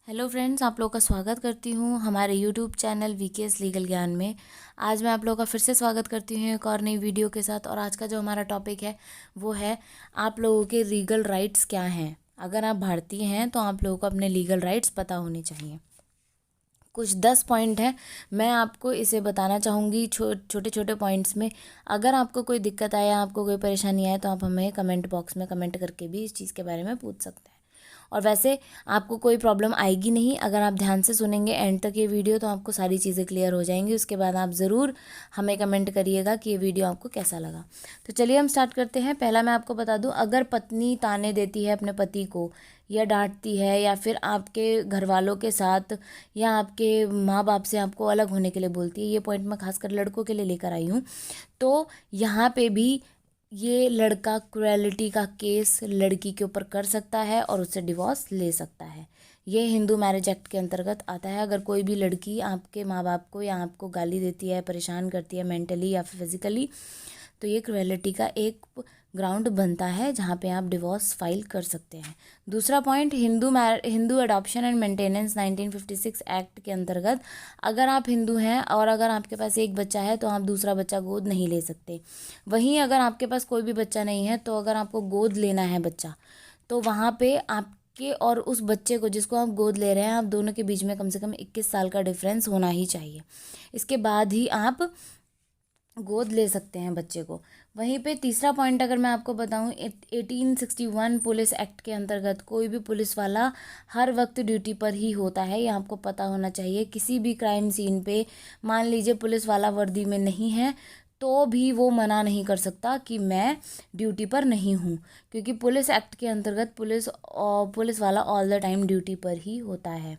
Hello friends, आप लोगों का स्वागत करती हूँ हमारे यूट्यूब चैनल वीकेएस लीगल ज्ञान में। आज मैं आप लोगों का फिर से स्वागत करती हूँ एक और नई वीडियो के साथ। और आज का जो हमारा टॉपिक है वो है आप लोगों के लीगल राइट्स क्या हैं। अगर आप भारतीय हैं तो आप लोगों को अपने लीगल राइट्स पता होने चाहिए। कुछ 10 पॉइंट हैं, मैं आपको इसे बताना चाहूँगी छोटे छोटे पॉइंट्स में। अगर आपको कोई दिक्कत आए, आपको कोई परेशानी आए तो आप हमें कमेंट बॉक्स में कमेंट करके भी इस चीज़ के बारे में पूछ सकते हैं। और वैसे आपको कोई प्रॉब्लम आएगी नहीं, अगर आप ध्यान से सुनेंगे एंड तक ये वीडियो तो आपको सारी चीज़ें क्लियर हो जाएंगी। उसके बाद आप ज़रूर हमें कमेंट करिएगा कि ये वीडियो आपको कैसा लगा। तो चलिए हम स्टार्ट करते हैं। पहला मैं आपको बता दूं, अगर पत्नी ताने देती है अपने पति को या डांटती है या फिर आपके घर वालों के साथ या आपके माँ बाप से आपको अलग होने के लिए बोलती है, ये पॉइंट मैं खासकर लड़कों के लिए लेकर आई हूँ, तो यहाँ पे भी ये लड़का क्रुएलिटी का केस लड़की के ऊपर कर सकता है और उससे डिवोर्स ले सकता है। ये हिंदू मैरिज एक्ट के अंतर्गत आता है। अगर कोई भी लड़की आपके माँ बाप को या आपको गाली देती है, परेशान करती है मेंटली या फिर फिजिकली, तो ये क्रुएलिटी का एक ग्राउंड बनता है जहाँ पे आप डिवोर्स फाइल कर सकते हैं। दूसरा point, Hindu adoption and maintenance 1956 act के अंतर्गत अगर आप हिंदू हैं और अगर आपके पास एक बच्चा है तो आप दूसरा बच्चा गोद नहीं ले सकते। वहीं अगर आपके पास कोई भी बच्चा नहीं है तो अगर आपको गोद लेना है बच्चा, तो वहाँ पे आपके और उस बच्चे को जिसको आप गोद ले रहे हैं, आप दोनों के बीच में कम से कम 21 साल का डिफरेंस होना ही चाहिए। इसके बाद ही आप गोद ले सकते हैं बच्चे को। वहीं पे तीसरा पॉइंट अगर मैं आपको बताऊं, 1861 पुलिस एक्ट के अंतर्गत कोई भी पुलिस वाला हर वक्त ड्यूटी पर ही होता है, ये आपको पता होना चाहिए। किसी भी क्राइम सीन पे मान लीजिए पुलिस वाला वर्दी में नहीं है तो भी वो मना नहीं कर सकता कि मैं ड्यूटी पर नहीं हूँ, क्योंकि पुलिस एक्ट के अंतर्गत पुलिस वाला ऑल द टाइम ड्यूटी पर ही होता है।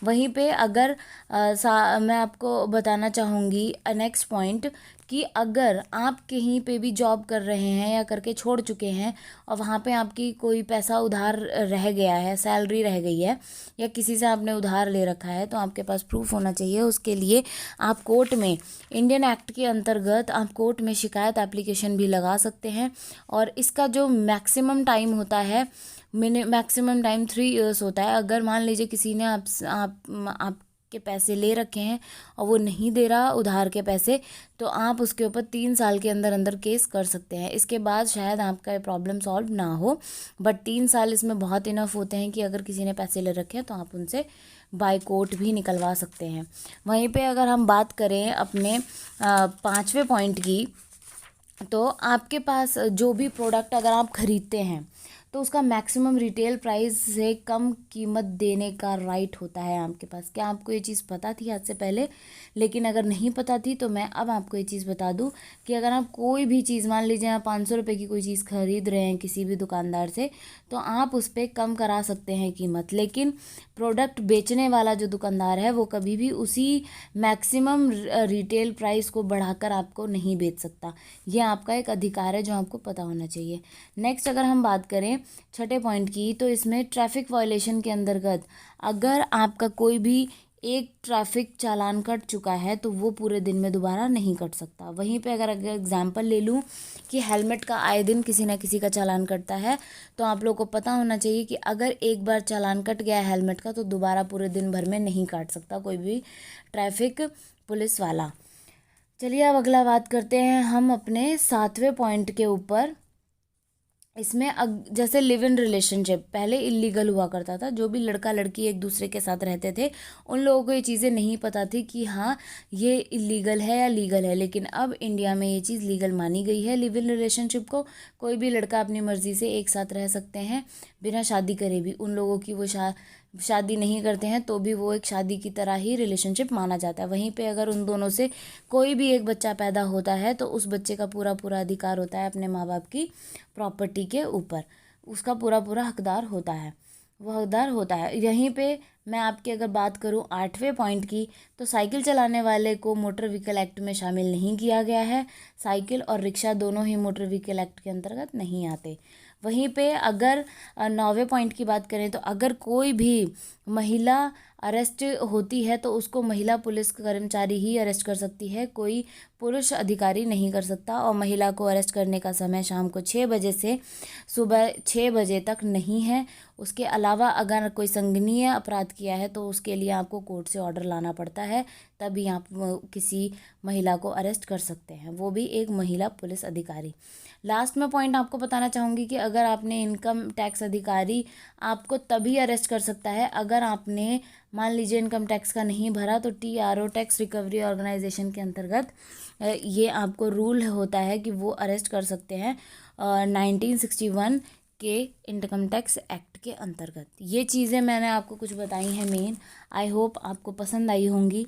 वहीं पे अगर मैं आपको बताना चाहूँगी नेक्स्ट पॉइंट कि अगर आप कहीं पे भी जॉब कर रहे हैं या करके छोड़ चुके हैं और वहाँ पे आपकी कोई पैसा उधार रह गया है, सैलरी रह गई है या किसी से आपने उधार ले रखा है, तो आपके पास प्रूफ होना चाहिए। उसके लिए आप कोर्ट में, इंडियन एक्ट के अंतर्गत आप कोर्ट में शिकायत एप्लीकेशन भी लगा सकते हैं। और इसका जो मैक्सिमम टाइम होता है, मैक्सिमम टाइम 3 इयर्स होता है। अगर मान लीजिए किसी ने आपके पैसे ले रखे हैं और वो नहीं दे रहा उधार के पैसे, तो आप उसके ऊपर 3 साल के अंदर अंदर केस कर सकते हैं। इसके बाद शायद आपका ये प्रॉब्लम सॉल्व ना हो, बट 3 साल इसमें बहुत इनफ होते हैं कि अगर किसी ने पैसे ले रखे हैं तो आप उनसे बाय कोर्ट भी निकलवा सकते हैं। वहीं पे अगर हम बात करें अपने 5वें पॉइंट की, तो आपके पास जो भी प्रोडक्ट अगर आप खरीदते हैं तो उसका मैक्सिमम रिटेल प्राइस से कम कीमत देने का राइट होता है आपके पास। क्या आपको ये चीज़ पता थी आज से पहले? लेकिन अगर नहीं पता थी तो मैं अब आपको ये चीज़ बता दूं कि अगर आप कोई भी चीज़, मान लीजिए आप 500 रुपये की कोई चीज़ खरीद रहे हैं किसी भी दुकानदार से, तो आप उस पर कम करा सकते हैं कीमत। लेकिन प्रोडक्ट बेचने वाला जो दुकानदार है वो कभी भी उसी मैक्सिमम रिटेल प्राइस को बढ़ाकर आपको नहीं बेच सकता। ये आपका एक अधिकार है जो आपको पता होना चाहिए। नेक्स्ट अगर हम बात करें 6ठे पॉइंट की, तो इसमें ट्रैफिक वायलेशन के अंतर्गत अगर आपका कोई भी एक ट्रैफिक चालान कट चुका है तो वो पूरे दिन में दोबारा नहीं कट सकता। वहीं पे अगर एग्जांपल ले लूँ कि हेलमेट का आए दिन किसी ना किसी का चालान कटता है, तो आप लोग को पता होना चाहिए कि अगर एक बार चालान कट गया है हेलमेट का तो दोबारा पूरे दिन भर में नहीं काट सकता कोई भी ट्रैफिक पुलिस वाला। चलिए अब अगला बात करते हैं हम अपने 7वें पॉइंट के ऊपर। इसमें जैसे लिव इन रिलेशनशिप पहले इलीगल हुआ करता था। जो भी लड़का लड़की एक दूसरे के साथ रहते थे उन लोगों को ये चीज़ें नहीं पता थी कि हाँ ये इलीगल है या लीगल है, लेकिन अब इंडिया में ये चीज़ लीगल मानी गई है। लिव इन रिलेशनशिप को कोई भी लड़का अपनी मर्जी से एक साथ रह सकते हैं बिना शादी करे भी। उन लोगों की वो शादी नहीं करते हैं तो भी वो एक शादी की तरह ही रिलेशनशिप माना जाता है। वहीं पे अगर उन दोनों से कोई भी एक बच्चा पैदा होता है तो उस बच्चे का पूरा पूरा अधिकार होता है अपने माँ बाप की प्रॉपर्टी के ऊपर, उसका पूरा पूरा हकदार होता है, वो हकदार होता है। यहीं पे मैं आपकी अगर बात करूं 8वें पॉइंट की, तो साइकिल चलाने वाले को मोटर व्हीकल एक्ट में शामिल नहीं किया गया है। साइकिल और रिक्शा दोनों ही मोटर व्हीकल एक्ट के अंतर्गत नहीं आते। वहीं पे अगर 9वें पॉइंट की बात करें, तो अगर कोई भी महिला अरेस्ट होती है तो उसको महिला पुलिस कर्मचारी ही अरेस्ट कर सकती है, कोई पुरुष अधिकारी नहीं कर सकता। और महिला को अरेस्ट करने का समय शाम को 6 बजे से सुबह 6 बजे तक नहीं है। उसके अलावा अगर कोई संज्ञेय अपराध किया है तो उसके लिए आपको कोर्ट से ऑर्डर लाना पड़ता है, तभी आप किसी महिला को अरेस्ट कर सकते हैं, वो भी एक महिला पुलिस अधिकारी। लास्ट में पॉइंट आपको बताना चाहूँगी कि अगर आपने इनकम टैक्स अधिकारी आपको तभी अरेस्ट कर सकता है अगर आपने मान लीजिए इनकम टैक्स का नहीं भरा, तो TRO टैक्स रिकवरी ऑर्गेनाइजेशन के अंतर्गत ये आपको रूल होता है कि वो अरेस्ट कर सकते हैं 1961 के इनकम टैक्स एक्ट के अंतर्गत। ये चीज़ें मैंने आपको कुछ बताई हैं मेन। आई होप आपको पसंद आई होंगी,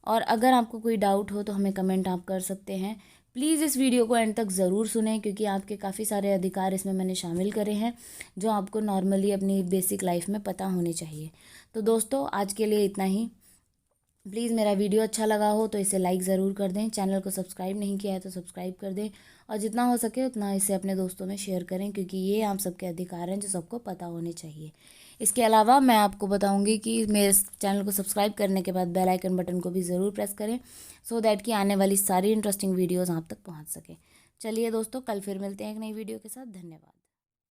और अगर आपको कोई डाउट हो तो हमें कमेंट आप कर सकते हैं। प्लीज़ इस वीडियो को एंड तक ज़रूर सुनें, क्योंकि आपके काफ़ी सारे अधिकार इसमें मैंने शामिल करे हैं जो आपको नॉर्मली अपनी बेसिक लाइफ में पता होने चाहिए। तो दोस्तों आज के लिए इतना ही। प्लीज़ मेरा वीडियो अच्छा लगा हो तो इसे लाइक ज़रूर कर दें, चैनल को सब्सक्राइब नहीं किया है तो सब्सक्राइब कर दें, और जितना हो सके उतना इसे अपने दोस्तों में शेयर करें, क्योंकि ये आप सबके अधिकार हैं जो सबको पता होने चाहिए। इसके अलावा मैं आपको बताऊंगी कि मेरे चैनल को सब्सक्राइब करने के बाद बेल आइकन बटन को भी ज़रूर प्रेस करें, सो दैट कि आने वाली सारी इंटरेस्टिंग वीडियोज़ आप तक पहुँच सके। चलिए दोस्तों, कल फिर मिलते हैं एक नई वीडियो के साथ। धन्यवाद।